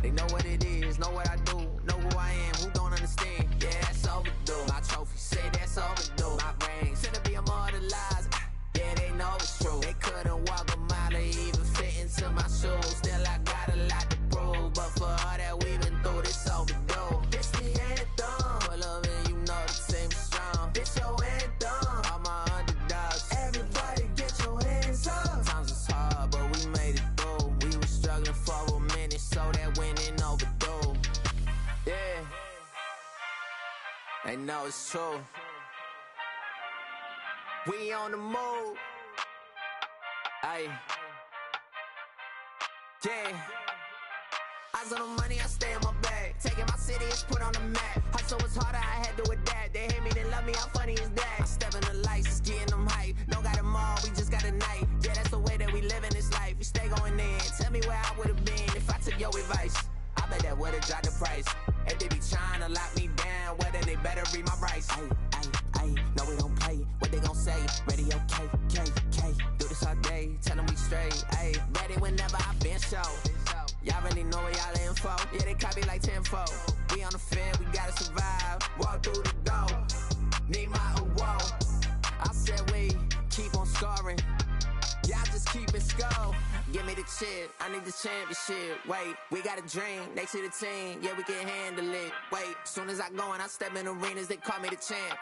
They know what it is, know what I do, know who I am, who don't understand. Yeah, that's overdue. My trophy say that's overdue. My brain said to be immortalized. Yeah, they know it's true. They couldn't walk a mile to even fit into my shoes. Still, I got a lot to prove, but for all that we've been through, this overdue. This the anthem. Pull up and you know the team is strong. This your anthem. All my underdogs. Everybody get your hands up. Sometimes it's hard, but we made it through. We were struggling for a minute, so that winning overdue. Yeah, they know it's true. We on the move. Aye. Yeah. Eyes on the money, I stay in my bag. Taking my city is put on the map. Hustle was harder, I had to adapt. They hate me, they love me, how funny is that? I step in the lights, it's getting them hype. No got them all, we just got a night. Yeah, that's the way that we live in this life. We stay going in. Tell me where I would've been if I took your advice. I bet that would've dropped the price. If they be trying to lock me down, whether they better read my rights. Ayy, no we don't play. What they gon' say? Radio K. Do this all day, tell them we straight. Ayy, ready whenever I been show. Y'all really know where y'all in for. Yeah, they copy like tenfold. We on the field, we gotta survive. Walk through the door, need my award. I said we keep on scoring. Y'all just keep it score. Give me the chip, I need the championship. Wait, we got a dream, next to the team. Yeah, we can handle it. Wait, soon as I go and I step in arenas, they call me the champ.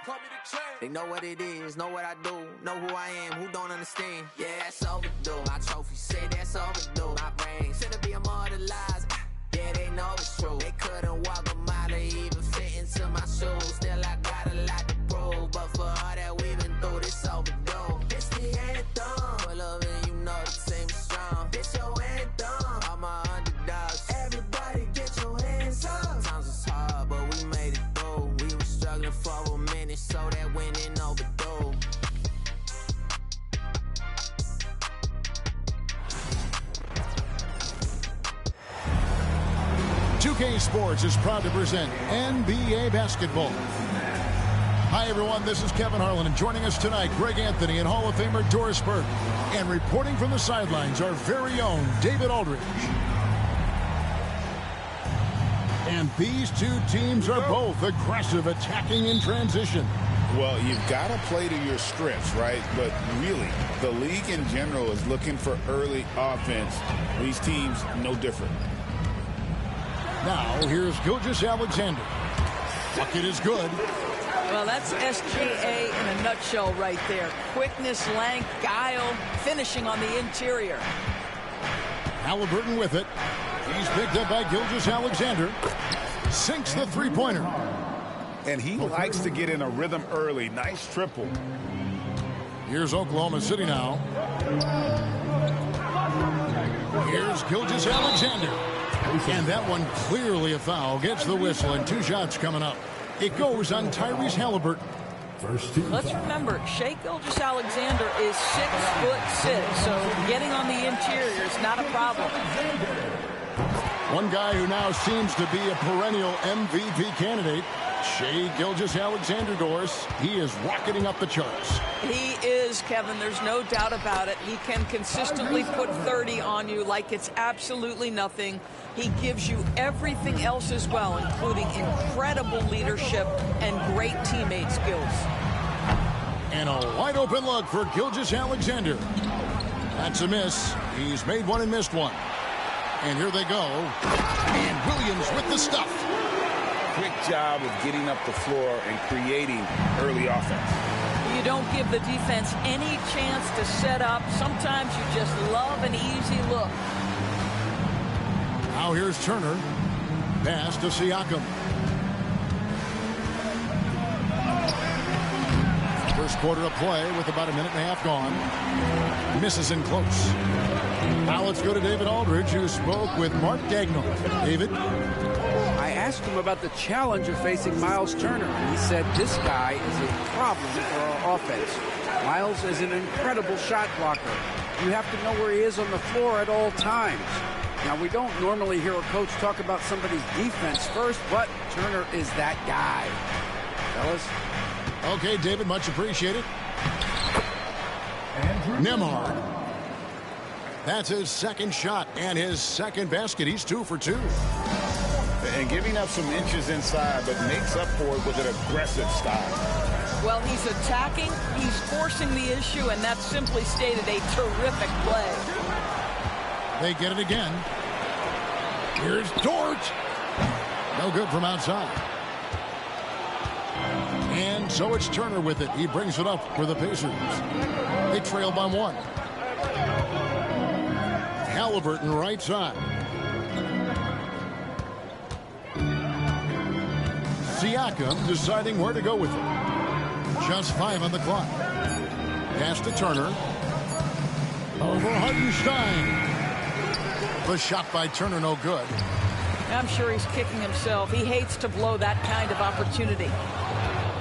They know what it is, know what I do, know who I am, who don't understand. Yeah, that's overdue. My trophy say that's overdue. My brain said to be immortalized. Yeah, they know it's true. They couldn't walk a mile to even fit into my shoes. Still, I got a lot to prove, but for all that we've been through, this overdue. It's the anthem. Pull up and you know the team is strong. This your anthem. All my underdogs. Everybody get your hands up. Sometimes it's hard, but we made it through. We were struggling for a minute, so that winning overdue. 2K Sports is proud to present NBA basketball. Hi, everyone. This is Kevin Harlan, and joining us tonight, Greg Anthony and Hall of Famer Doris Burke. And reporting from the sidelines, our very own David Aldridge. And these two teams are both aggressive, attacking in transition. Well, you've got to play to your strengths, right? But really, the league in general is looking for early offense. These teams, no different. Now, here's Gilgeous-Alexander. Bucket is good. Well, that's SGA in a nutshell right there. Quickness, length, guile, finishing on the interior. Halliburton with it. He's picked up by Gilgeous-Alexander. Sinks the three-pointer. And he likes to get in a rhythm early. Nice triple. Here's Oklahoma City now. Here's Gilgeous-Alexander. And that one clearly a foul. Gets the whistle, and two shots coming up. It goes on Tyrese Halliburton. Let's remember, Shai Gilgeous-Alexander is 6'6", so getting on the interior is not a problem. One guy who now seems to be a perennial MVP candidate, Shai Gilgeous-Alexander, Doris. He is rocketing up the charts. He is, Kevin. There's no doubt about it. He can consistently put 30 on you like it's absolutely nothing. He gives you everything else as well, including incredible leadership and great teammate skills. And a wide open look for Gilgeous-Alexander. That's a miss. He's made one and missed one. And here they go. And Williams with the stuff. Quick job of getting up the floor and creating early offense. You don't give the defense any chance to set up. Sometimes you just love an easy look. Now here's Turner. Pass to Siakam. First quarter of play with about a minute and a half gone. Misses in close. Now let's go to David Aldridge, who spoke with Mark Daigneault. David? I asked him about the challenge of facing Miles Turner, and he said this guy is a problem for our offense. Miles is an incredible shot blocker. You have to know where he is on the floor at all times. Now, we don't normally hear a coach talk about somebody's defense first, but Turner is that guy. Fellas? Okay, David, much appreciated. Nembhard. That's his second shot and his second basket. He's 2 for 2. And giving up some inches inside, but makes up for it with an aggressive style. Well, he's attacking, he's forcing the issue, and that's simply stated a terrific play. They get it again. Here's Dort. No good from outside. And so it's Turner with it. He brings it up for the Pacers. They trail by 1. Halliburton right side. Siakam deciding where to go with it. Just 5 on the clock. Pass to Turner. Over Hartenstein. The shot by Turner no good. I'm sure he's kicking himself. He hates to blow that kind of opportunity.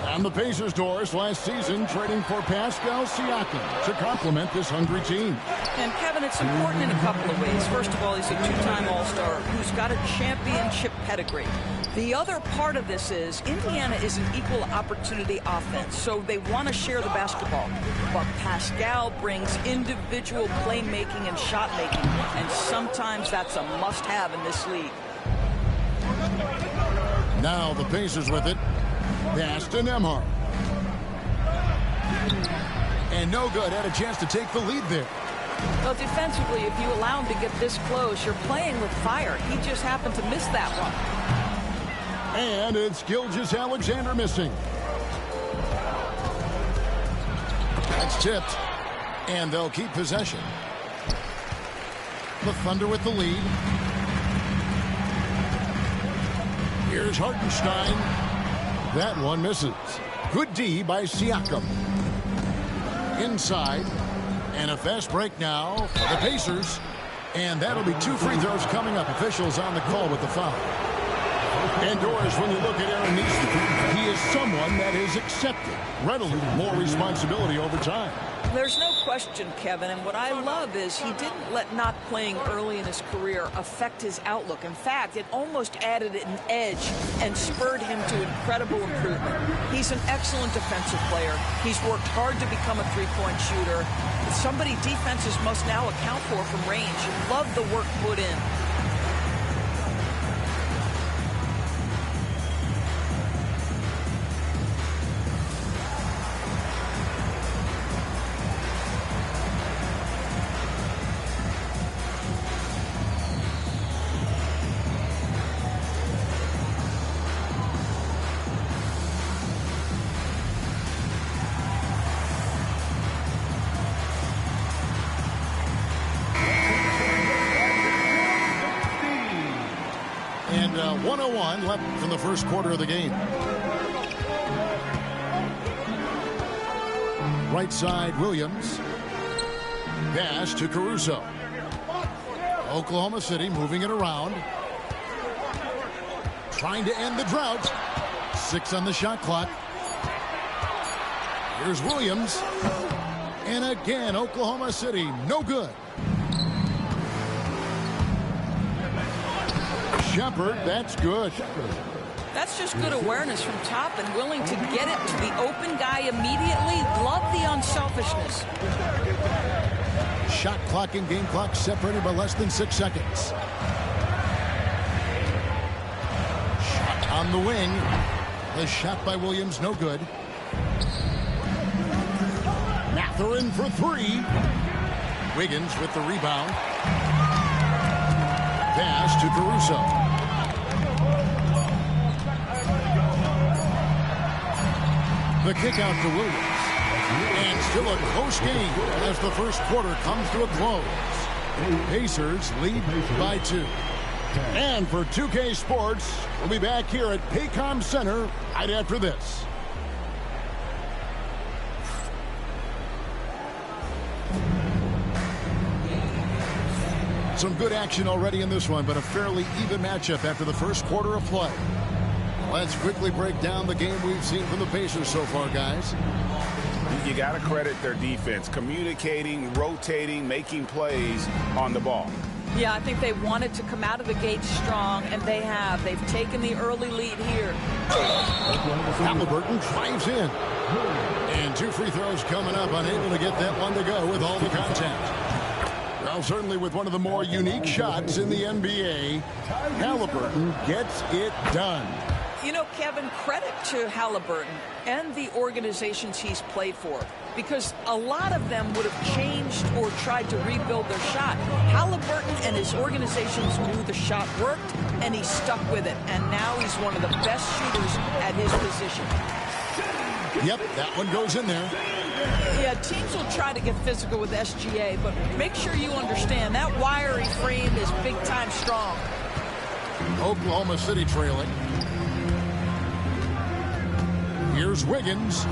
And the Pacers, Doris, last season trading for Pascal Siakam to complement this hungry team. And Kevin, it's important in a couple of ways. First of all, he's a 2-time All-Star who's got a championship pedigree. The other part of this is Indiana is an equal opportunity offense, so they want to share the basketball. But Pascal brings individual playmaking and shot making, and sometimes that's a must-have in this league. Now the Pacers with it. Pass to Nembhard. And no good. Had a chance to take the lead there. Well, defensively, if you allow him to get this close, you're playing with fire. He just happened to miss that one. And it's Gilgeous-Alexander missing. That's tipped. And they'll keep possession. The Thunder with the lead. Here's Hartenstein. That one misses. Good D by Siakam. Inside. And a fast break now for the Pacers. And that'll be 2 free throws coming up. Officials on the call with the foul. And Doris, when you look at Aaron Nesmith, he is someone that is accepted readily more responsibility over time. There's no question, Kevin, and what I love is he didn't let not playing early in his career affect his outlook. In fact, it almost added an edge and spurred him to incredible improvement. He's an excellent defensive player. He's worked hard to become a three-point shooter. It's somebody defenses must now account for from range. Love the work put in. And 1:01 left from the first quarter of the game. Right side, Williams. Pass to Caruso. Oklahoma City moving it around. Trying to end the drought. 6 on the shot clock. Here's Williams. And again, Oklahoma City, no good. Shepard, that's good. That's just good awareness from top and willing to get it to the open guy immediately. Love the unselfishness. Shot clock and game clock separated by less than 6 seconds. Shot on the wing. The shot by Williams, no good. Mathurin for 3. Wiggins with the rebound. Pass to Caruso. The kick out to Williams. And still a close game as the first quarter comes to a close. Pacers lead by 2. And for 2K Sports, we'll be back here at Paycom Center right after this. Some good action already in this one, but a fairly even matchup after the first quarter of play. Let's quickly break down the game we've seen from the Pacers so far, guys. You got to credit their defense, communicating, rotating, making plays on the ball. Yeah, I think they wanted to come out of the gate strong, and they have. They've taken the early lead here. Halliburton drives in. And 2 free throws coming up, unable to get that one to go with all the contact. Well, certainly with one of the more unique shots in the NBA, Halliburton gets it done. You know, Kevin, credit to Halliburton and the organizations he's played for, because a lot of them would have changed or tried to rebuild their shot. Halliburton and his organizations knew the shot worked, and he stuck with it. And now he's one of the best shooters at his position. Yep, that one goes in there. Yeah, teams will try to get physical with SGA, but make sure you understand that wiry frame is big-time strong. Oklahoma City trailing. Here's Wiggins.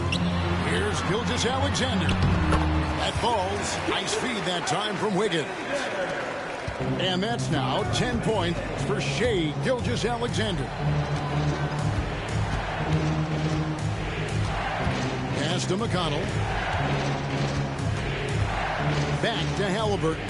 Here's Gilgeous-Alexander. That falls. Nice feed that time from Wiggins. And that's now 10 points for Shai Gilgeous-Alexander. Pass to McConnell. Back to Halliburton.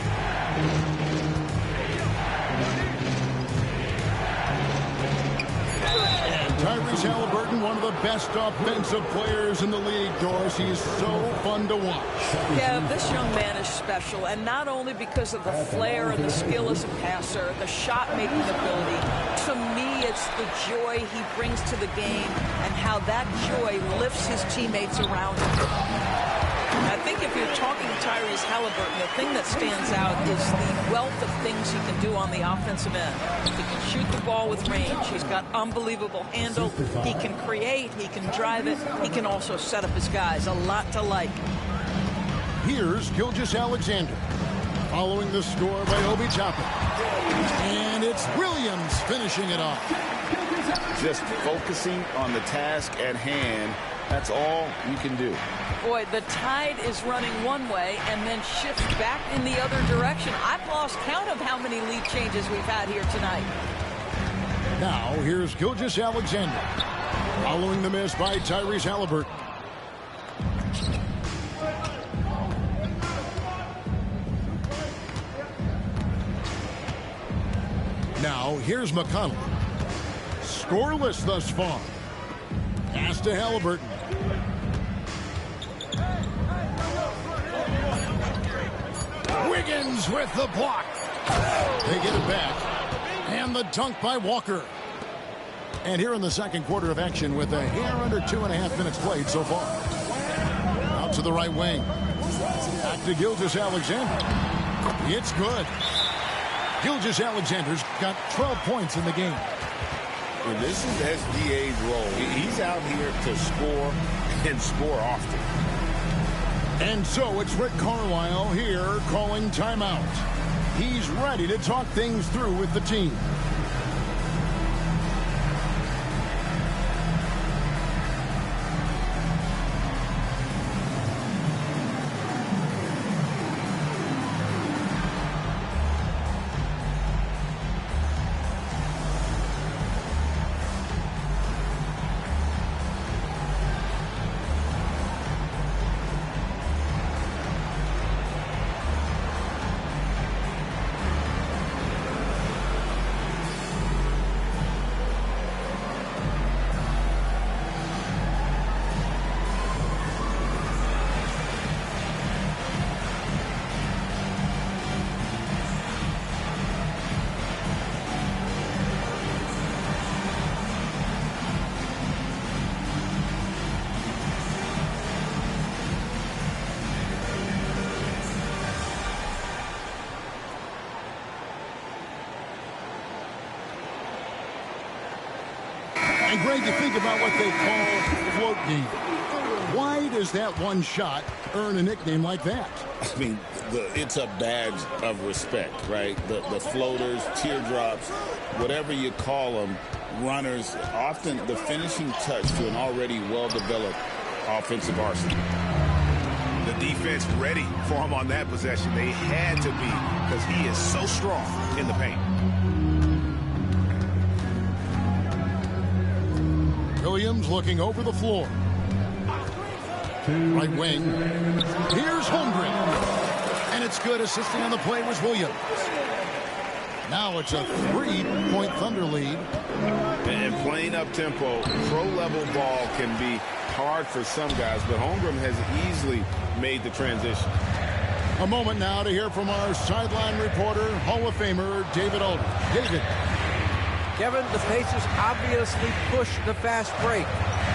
And Tyrese Halliburton, one of the best offensive players in the league, Doris. He is so fun to watch. Yeah, this young man is special, and not only because of the flair and the skill as a passer, the shot-making ability. To me, it's the joy he brings to the game and how that joy lifts his teammates around him. I think if you're talking Tyrese Halliburton, the thing that stands out is the wealth of things he can do on the offensive end. He can shoot the ball with range. He's got unbelievable handle. He can create. He can drive it. He can also set up his guys. A lot to like. Here's Gilgeous-Alexander, following the score by Obi Toppin. And it's Williams finishing it off. Just focusing on the task at hand. That's all you can do. Boy, the tide is running one way and then shifts back in the other direction. I've lost count of how many lead changes we've had here tonight. Now, here's Gilgeous-Alexander, following the miss by Tyrese Halliburton. Now, here's McConnell. Scoreless thus far. Pass to Halliburton. Wiggins with the block. They get it back. And the dunk by Walker. And here in the second quarter of action with a hair under 2.5 minutes played so far. Out to the right wing. Back to Gilgeous-Alexander. It's good. Gilgeous-Alexander's got 12 points in the game. Well, this is SGA's role. He's out here to score and score often. And so it's Rick Carlisle here calling timeout. He's ready to talk things through with the team. And Greg, you think about what they call float game. Why does that one shot earn a nickname like that? I mean, it's a badge of respect, right? The floaters, teardrops, whatever you call them, runners, often the finishing touch to an already well-developed offensive arsenal. The defense ready for him on that possession. They had to be, because he is so strong in the paint. Williams looking over the floor. Right wing. Here's Holmgren. And it's good. Assisting on the play was Williams. Now it's a 3-point Thunder lead. And playing up-tempo, pro-level ball can be hard for some guys, but Holmgren has easily made the transition. A moment now to hear from our sideline reporter, Hall of Famer David Aldridge. David. Kevin, the Pacers obviously push the fast break.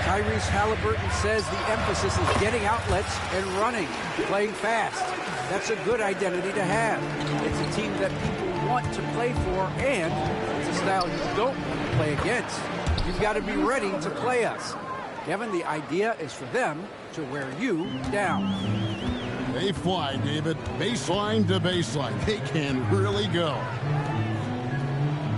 Tyrese Halliburton says the emphasis is getting outlets and running, playing fast. That's a good identity to have. It's a team that people want to play for, and it's a style you don't want to play against. You've got to be ready to play us. Kevin, the idea is for them to wear you down. They fly, David. Baseline to baseline. They can really go.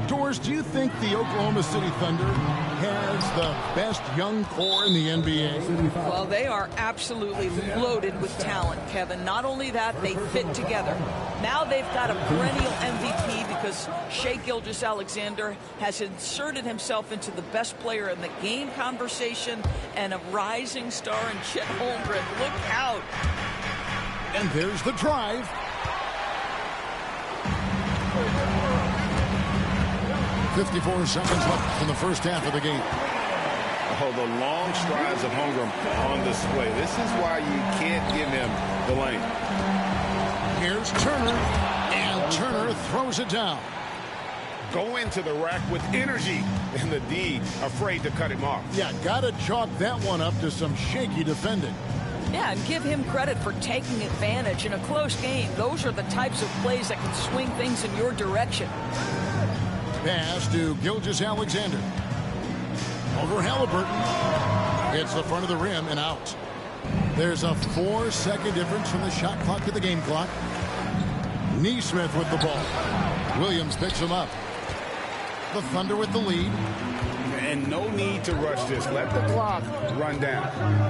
Doris, do you think the Oklahoma City Thunder has the best young core in the NBA? Well, they are absolutely loaded with talent, Kevin. Not only that, they fit together. Now they've got a perennial MVP because Shai Gilgeous-Alexander has inserted himself into the best player in the game conversation, and a rising star in Chet Holmgren. Look out. And there's the drive. .54 seconds left in the first half of the game. Oh, the long strides of Holmgren on display. This is why you can't give him the lane. Here's Turner, and Turner throws it down. Go into the rack with energy, and the D afraid to cut him off. Yeah, got to chalk that one up to some shaky defending. Yeah, and give him credit for taking advantage in a close game. Those are the types of plays that can swing things in your direction. Pass to Gilgeous-Alexander. Over Halliburton. Hits the front of the rim and out. There's a 4-second difference from the shot clock to the game clock. Nesmith with the ball. Williams picks him up. The Thunder with the lead. And no need to rush this. Let the clock run down.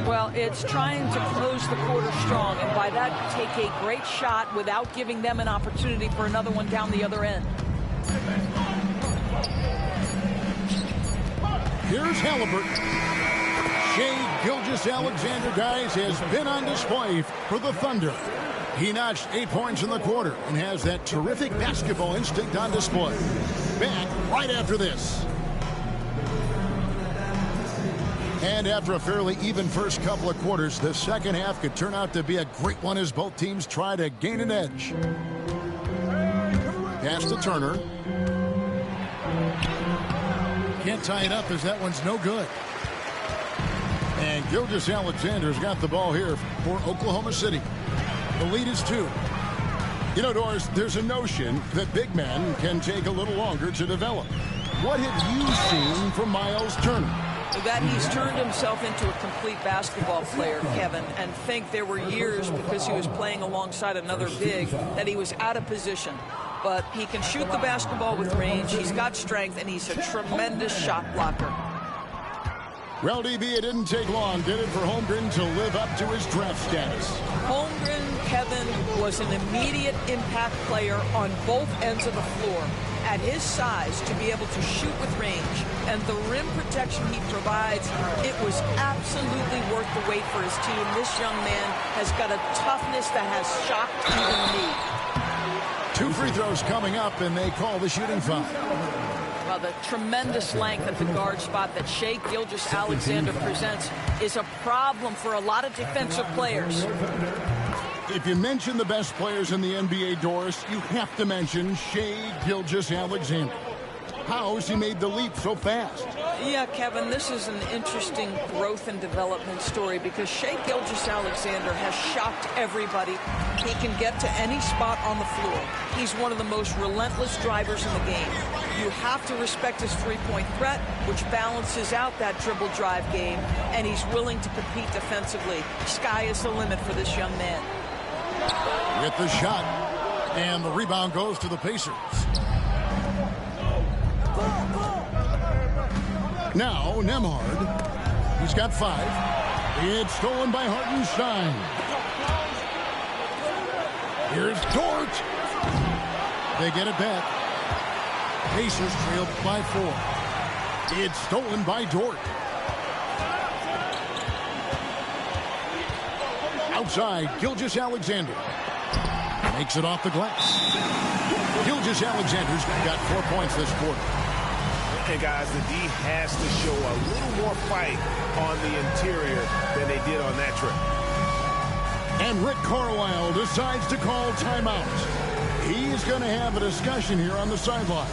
Well, it's trying to close the quarter strong, and by that, take a great shot without giving them an opportunity for another one down the other end. Here's Halliburton. Shai Gilgeous-Alexander, guys, has been on display for the Thunder. He notched 8 points in the quarter and has that terrific basketball instinct on display. Back right after this. And after a fairly even first couple of quarters, the second half could turn out to be a great one as both teams try to gain an edge. Pass to Turner. Can't tie it up as that one's no good. And Gilgeous-Alexander's got the ball here for Oklahoma City. The lead is 2. You know, Doris, there's a notion that big men can take a little longer to develop. What have you seen from Miles Turner? That he's turned himself into a complete basketball player, Kevin, and think there were years because he was playing alongside another big that he was out of position. But he can shoot the basketball with range, he's got strength, and he's a tremendous shot blocker. Well, DB, it didn't take long, did it, for Holmgren to live up to his draft status? Holmgren, Kevin, was an immediate impact player on both ends of the floor. At his size, to be able to shoot with range and the rim protection he provides, it was absolutely worth the wait for his team. This young man has got a toughness that has shocked even me. 2 free throws coming up, and they call the shooting foul. Well, the tremendous length at the guard spot that Shai Gilgeous-Alexander presents is a problem for a lot of defensive players. If you mention the best players in the NBA, Doris, you have to mention Shai Gilgeous-Alexander. How has he made the leap so fast? Yeah, Kevin, this is an interesting growth and development story because Shai Gilgeous-Alexander has shocked everybody. He can get to any spot on the floor. He's one of the most relentless drivers in the game. You have to respect his three-point threat, which balances out that dribble drive game, and he's willing to compete defensively. Sky is the limit for this young man. With the shot, and the rebound goes to the Pacers. Now, Nembhard. He's got 5. It's stolen by Hartenstein. Here's Dort. They get it back. Pacers trail by 4. It's stolen by Dort. Outside, Gilgeous-Alexander. Makes it off the glass. Gilgeous-Alexander's got 4 points this quarter. And guys, the D has to show a little more fight on the interior than they did on that trip. And Rick Carlisle decides to call timeout. He's going to have a discussion here on the sideline.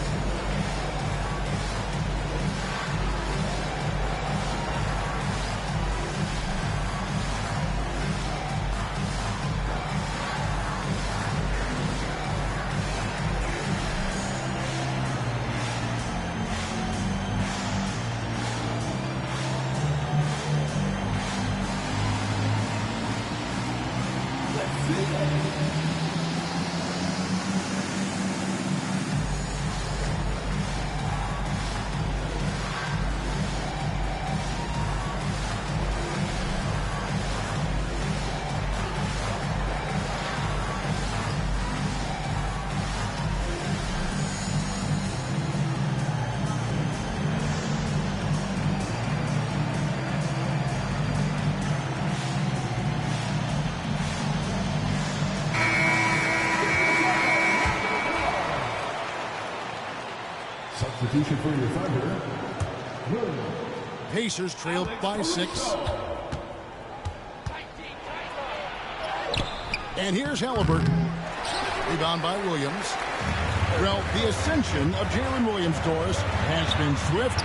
Substitution for your Thunder. Pacers trailed by 6. And here's Halliburton. Rebound by Williams. Well, the ascension of Jalen Williams, Doris, has been swift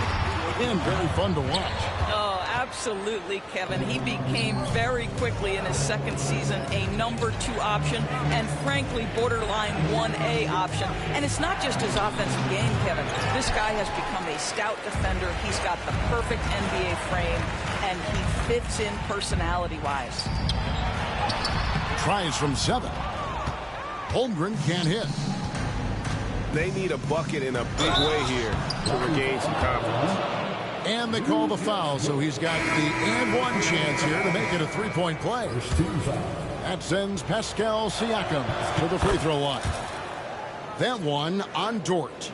and very fun to watch. Oh, absolutely, Kevin. He became very quickly in his second season a number 2 option and, frankly, borderline 1A option. And it's not just his offensive game, Kevin. This guy has become a stout defender. He's got the perfect NBA frame, and he fits in personality-wise. Tries from 7. Holmgren can't hit. They need a bucket in a big way here to regain some confidence. And they call the foul, so he's got the and one chance here to make it a three-point play. That sends Pascal Siakam to the free throw line. That one on Dort.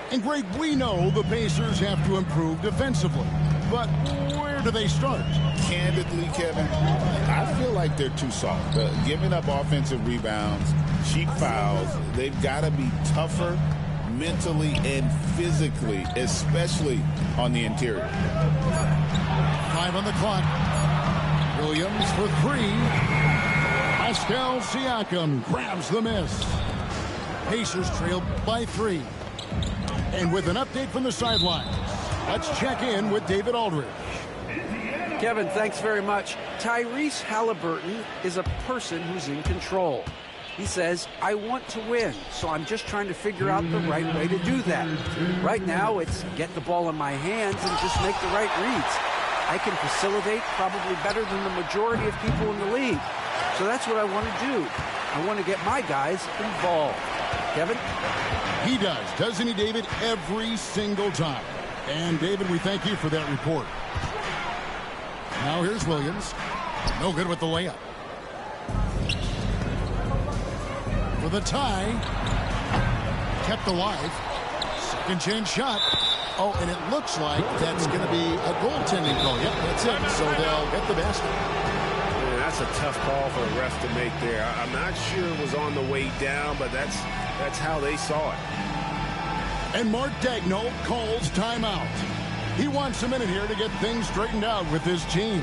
And Greg, we know the Pacers have to improve defensively, but where do they start? Candidly, Kevin, I feel like they're too soft. Giving up offensive rebounds, cheap fouls, they've got to be tougher mentally and physically, especially on the interior. 5 on the clock. Williams for 3. Pascal Siakam grabs the miss. Pacers trail by 3. And with an update from the sidelines, let's check in with David Aldridge. Kevin, thanks very much. Tyrese Halliburton is a person who's in control. He says, I want to win, so I'm just trying to figure out the right way to do that. Right now, it's get the ball in my hands and just make the right reads. I can facilitate probably better than the majority of people in the league. So that's what I want to do. I want to get my guys involved. Kevin? He does, doesn't he, David? Every single time. And, David, we thank you for that report. Now here's Williams. No good with the layup. For the tie. Kept alive. Second chance shot. Oh, and it looks like that's going to be a goaltending call. Yep, that's it. So they'll get the basket. Yeah, that's a tough call for the ref to make there. I'm not sure it was on the way down, but that's how they saw it. And Mark Daigneault calls timeout. He wants a minute here to get things straightened out with his team.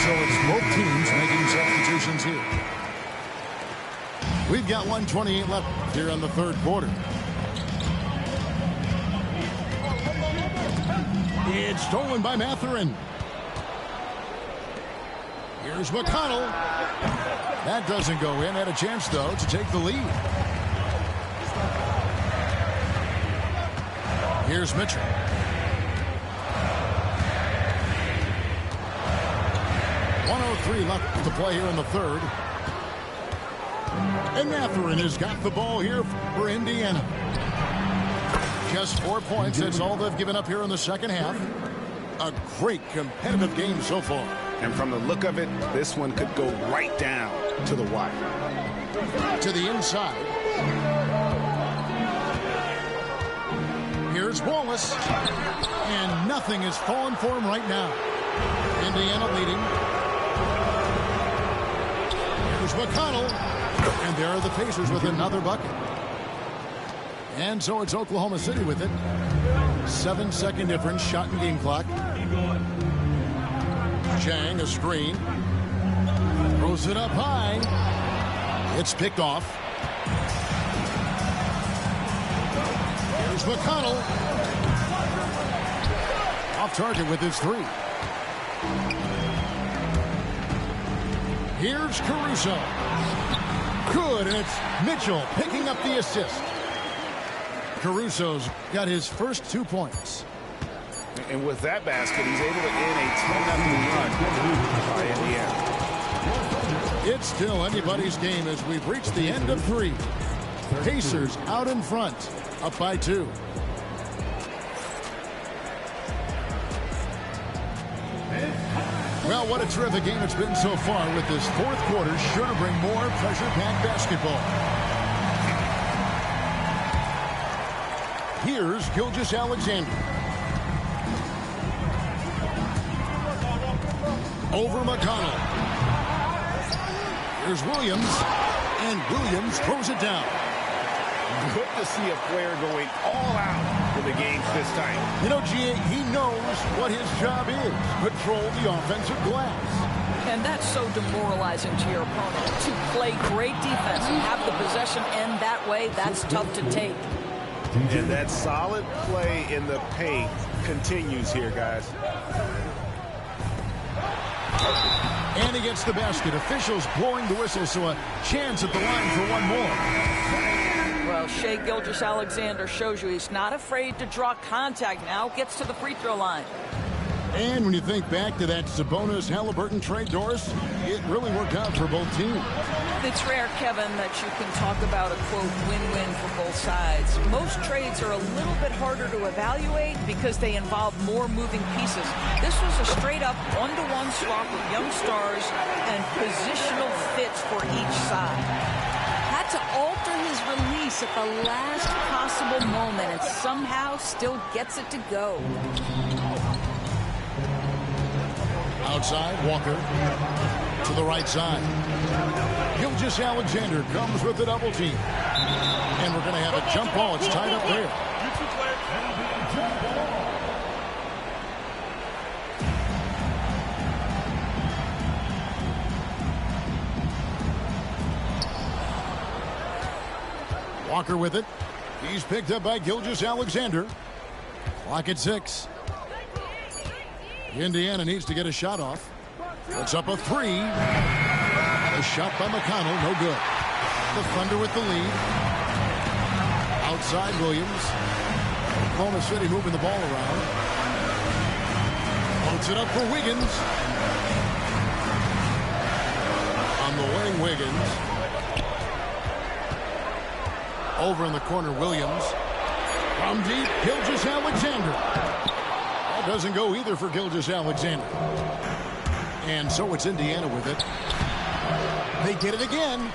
So it's both teams making substitutions here. We've got 1:28 left here in the third quarter. It's stolen by Mathurin. Here's McConnell. That doesn't go in. Had a chance, though, to take the lead. Here's Mitchell. .3 left to play here in the third. And Mathurin has got the ball here for Indiana. Just 4 points. That's all they've given up here in the second half. A great competitive game so far. And from the look of it, this one could go right down to the wire. To the inside. Here's Wallace. And nothing is falling for him right now. Indiana leading. Here's McConnell. And there are the Pacers with another bucket. And so it's Oklahoma City with it. 7-second difference, shot and game clock. Chang, a screen. Throws it up high. It's picked off. Here's McConnell. Off target with his three. Here's Caruso. Good, and it's Mitchell picking up the assist. Caruso's got his first 2 points. And with that basket, he's able to end a 10-0 run by Indiana. It's still anybody's game as we've reached the end of 3. Pacers out in front, up by 2. Well, what a terrific game it's been so far, with this fourth quarter sure to bring more pressure-packed basketball. Here's Gilgeous-Alexander. Over McConnell. Here's Williams. And Williams throws it down. Good to see a player going all out for the game this time. You know, G.A., he knows what his job is. Control the offensive glass. And that's so demoralizing to your opponent. To play great defense and have the possession end that way, that's tough to take. And that solid play in the paint continues here, guys. And he gets the basket. Officials blowing the whistle, so a chance at the line for one more. Well, Shai Gilgeous-Alexander shows you he's not afraid to draw contact now. Gets to the free throw line. And when you think back to that Sabonis-Halliburton trade, Doris, it really worked out for both teams. It's rare, Kevin, that you can talk about a, quote, win-win for both sides. Most trades are a little bit harder to evaluate because they involve more moving pieces. This was a straight-up one-to-one swap with young stars and positional fits for each side. Had to alter his release at the last possible moment and somehow still gets it to go. Outside, Walker to the right side. Gilgeous-Alexander comes with the double team. And we're going to have a jump ball. It's tied up there. Walker with it. He's picked up by Gilgeous-Alexander. Clock at 6. Indiana needs to get a shot off. Puts up a 3. A shot by McConnell, no good. The Thunder with the lead. Outside Williams. Oklahoma City moving the ball around. Puts it up for Wiggins. On the wing, Wiggins. Over in the corner, Williams. From deep, Gilgeous-Alexander. That doesn't go either for Gilgeous-Alexander. And so it's Indiana with it. They get it again.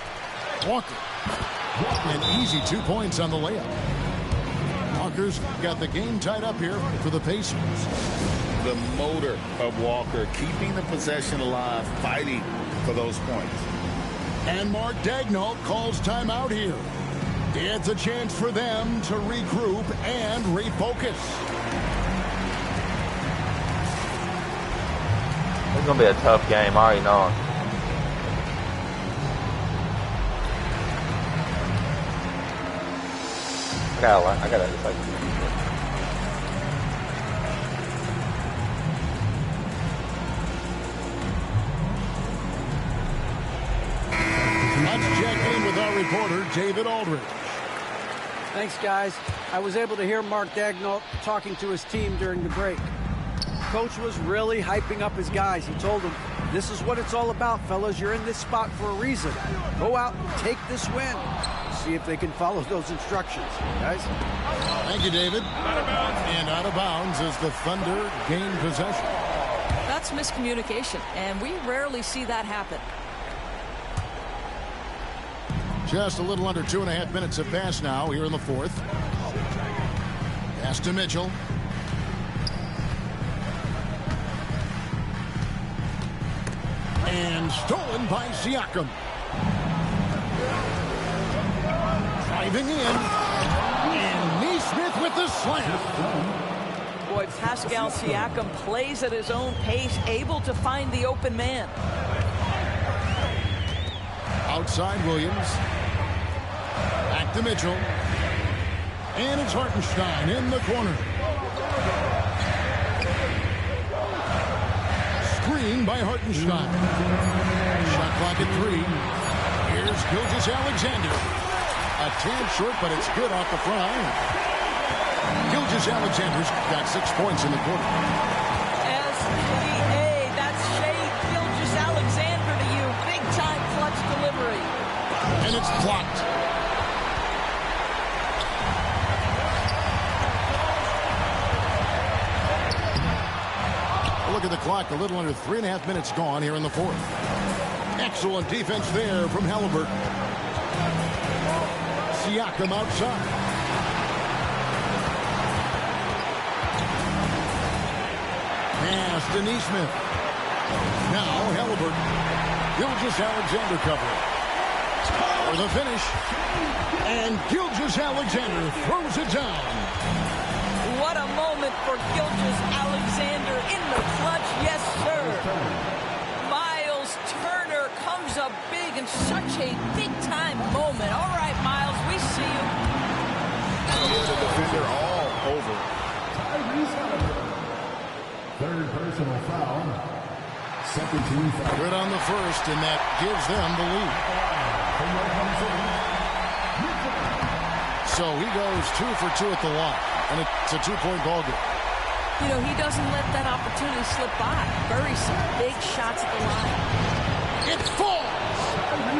Walker. An easy 2 points on the layup. Walker's got the game tied up here for the Pacers. The motor of Walker, keeping the possession alive, fighting for those points. And Mark Daigneault calls timeout here. It's a chance for them to regroup and refocus. It's going to be a tough game, I already know. I got it. Let's check in with our reporter, David Aldridge. Thanks, guys. I was able to hear Mark Daigneault talking to his team during the break. coach was really hyping up his guys. He told them, this is what it's all about, fellas. You're in this spot for a reason. Go out and take this win. See if they can follow those instructions, guys. Thank you, David. And out of bounds as the Thunder gain possession. That's miscommunication, and we rarely see that happen. Just a little under 2.5 minutes have passed now here in the fourth. Pass to Mitchell. And stolen by Siakam. Driving in. And Neesmith with the slam. Boy, Pascal Siakam plays at his own pace, able to find the open man. Outside Williams. Back to Mitchell. And it's Hartenstein in the corner. Screen by Hartenstein. Shot clock at 3. Here's Gilgeous-Alexander. A tad short, but it's good off the front. Gilgeous-Alexander's got 6 points in the quarter. SGA, that's Shai Gilgeous-Alexander to you. Big time clutch delivery. And it's blocked. Look at the clock, a little under 3.5 minutes gone here in the fourth. Excellent defense there from Halliburton. Siakam outside. Pass to Neesmith. Now Halliburton. Gilgeous-Alexander covering. For the finish. And Gilgeous-Alexander throws it down. What a moment for Gilgeous-Alexander in the clutch. Yes, sir. Miles Turner comes up big in such a big-time moment. All right, Miles, we see you. Yeah, the defender all over. Third personal foul. Second team foul. Good on the first, and that gives them the lead. So he goes 2 for 2 at the line, and it's a 2-point ball game. You know, he doesn't let that opportunity slip by. Buries some big shots at the line. It falls!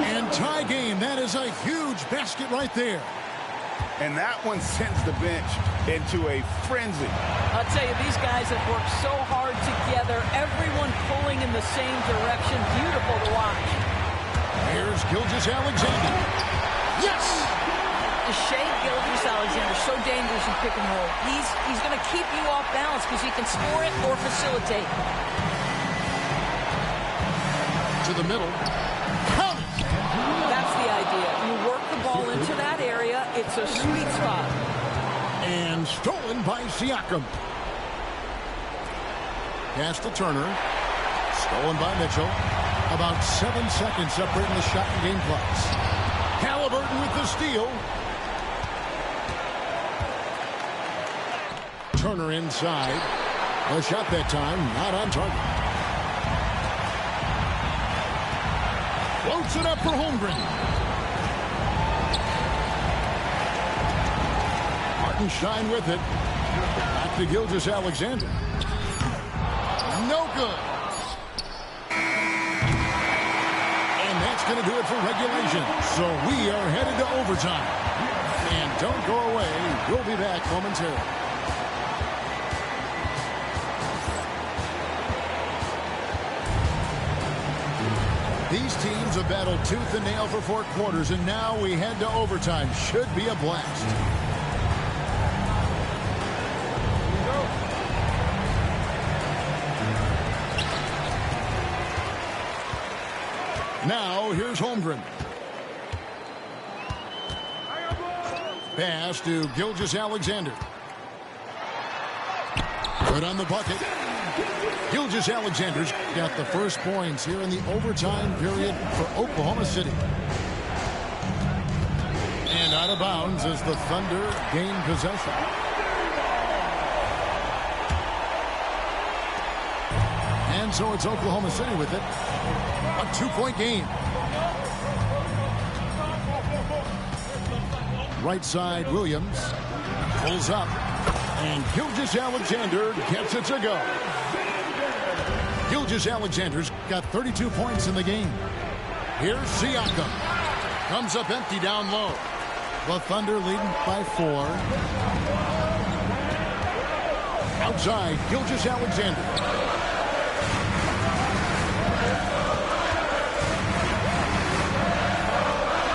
And tie game. That is a huge basket right there. And that one sends the bench into a frenzy. I'll tell you, these guys have worked so hard together. Everyone pulling in the same direction. Beautiful to watch. Here's Gilgeous-Alexander. Yes! Shai Gilgeous-Alexander, so dangerous in pick and roll. He's going to keep you off balance because he can score it or facilitate. To the middle. Count it! That's the idea. You work the ball into that area. It's a sweet spot. And stolen by Siakam. Pass to Turner. Stolen by Mitchell. About 7 seconds separating the shot and game clocks. Halliburton with the steal. Turner inside. A shot that time, not on target. Floats it up for Holmgren. Hartenstein with it. Back to Gilgeous-Alexander. No good. And that's going to do it for regulation. So we are headed to overtime. And don't go away. We'll be back momentarily. These teams have battled tooth and nail for 4 quarters, and now we head to overtime. Should be a blast. Now, here's Holmgren. Pass to Gilgeous-Alexander. Good on the bucket. Gilgeous-Alexander's got the first points here in the overtime period for Oklahoma City. And out of bounds as the Thunder gain possession. And so it's Oklahoma City with it. A 2-point game. Right side, Williams pulls up. And Gilgeous-Alexander gets it to go. Gilgeous-Alexander's got 32 points in the game. Here's Siakam. Comes up empty down low. The Thunder leading by 4. Outside, Gilgeous-Alexander.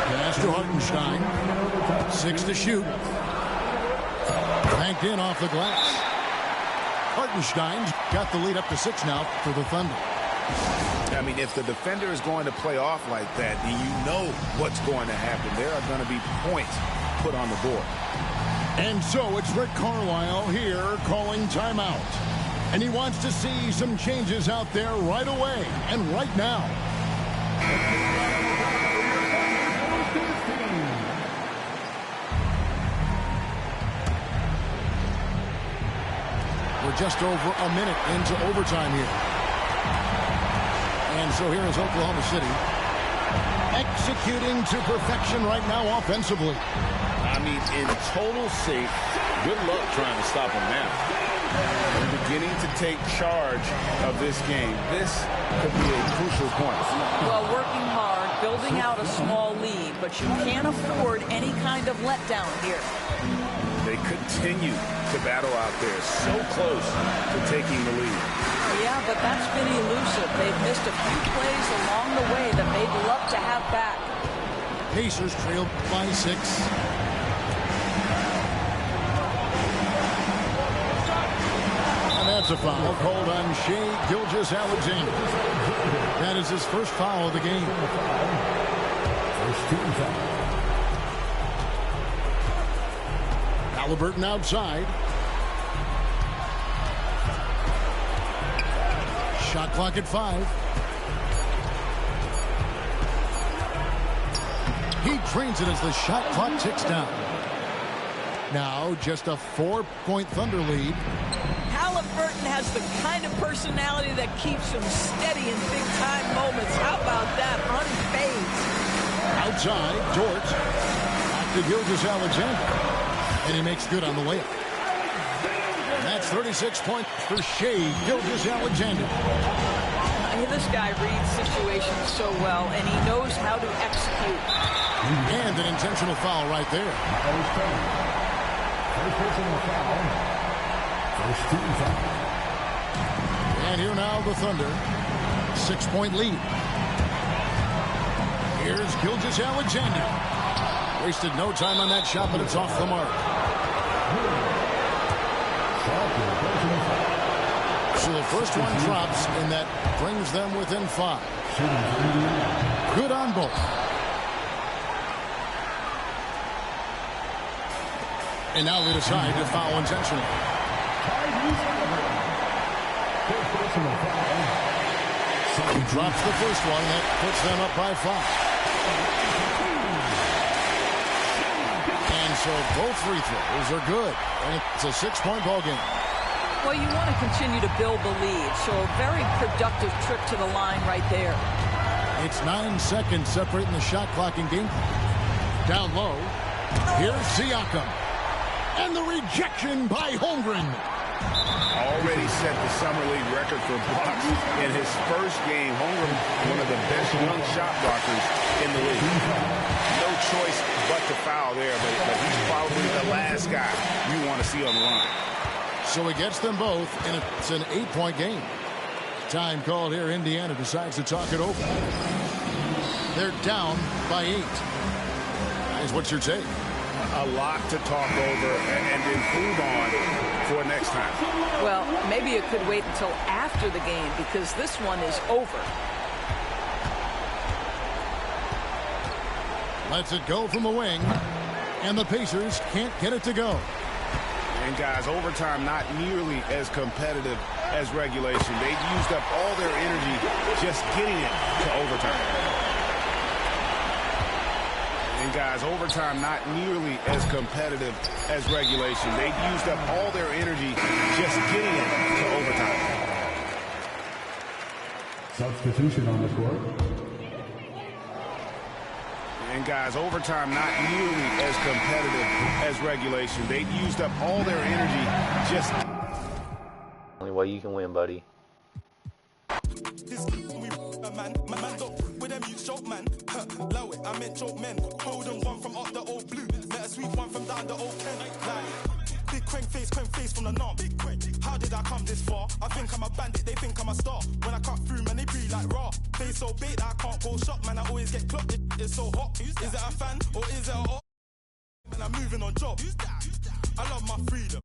Pass to Hartenstein. 6 to shoot. Banked in off the glass. Hartenstein's got the lead up to 6 now for the Thunder. I mean, if the defender is going to play off like that, then you know what's going to happen. There are going to be points put on the board. And so it's Rick Carlisle here calling timeout. And he wants to see some changes out there right away and right now. We're just over a minute into overtime here. And so here is Oklahoma City executing to perfection right now offensively. I mean, in total sync. Good luck trying to stop them now. They're beginning to take charge of this game. This could be a crucial point. Well, working hard, building out a small lead, but you can't afford any kind of letdown here. They continue to battle out there, so close to taking the lead. Yeah, but that's been elusive. They've missed a few plays along the way that they'd love to have back. Pacers trailed by 6. And that's a foul called on Shai Gilgeous-Alexander. That is his first foul of the game. First team foul. Halliburton outside. Shot clock at 5. He trains it as the shot clock ticks down. Now just a 4-point Thunder lead. Halliburton has the kind of personality that keeps him steady in big-time moments. How about that? Unfazed. Outside, George. Back to Gilgeous-Alexander. And he makes good on the layup. And that's 36 points for Shai Gilgeous-Alexander. This guy reads situations so well, and he knows how to execute. And an intentional foul right there. First personal foul. First team foul. And here now the Thunder. 6-point lead. Here's Gilgeous-Alexander. Wasted no time on that shot, but it's off the mark. So the first one drops, and that brings them within 5. Good on both. And now they decide to foul intentionally. He drops the first one. That puts them up by 5. And so both free throws are good. And it's a 6-point ball game. Well, you want to continue to build the lead, so a very productive trip to the line right there. It's 9 seconds separating the shot clock and game clock. Down low, here's Siakam. And the rejection by Holmgren. Already set the Summer League record for blocks in his first game. Holmgren, one of the best young shot blockers in the league. No choice but to foul there, but he's probably the last guy you want to see on the line. So he gets them both, and it's an 8-point game. Time called here. Indiana decides to talk it over. They're down by 8. Guys, what's your take? A lot to talk over and improve on for next time. Well, maybe it could wait until after the game because this one is over. Lets it go from the wing, and the Pacers can't get it to go. And guys, overtime not nearly as competitive as regulation. They've used up all their energy just getting it to overtime. And guys, overtime not nearly as competitive as regulation. They've used up all their energy just getting it to overtime. Substitution on the court. And guys, overtime not nearly as competitive as regulation. They've used up all their energy just... Only way you can win, buddy. This we a man don't with them you choke man. Low it, I meant choke men. Golden one from up the old blue. Let a sweet one from down the old pen. Like big crank face from the norm. How did I come this far? I think I'm a bandit, they think I'm a star. When I cut through, man, they breathe like raw. They so bait that I can't go shop, man. I always get clocked. It's so hot. Is it a fan or is it a op? Man, I'm moving on job. I love my freedom.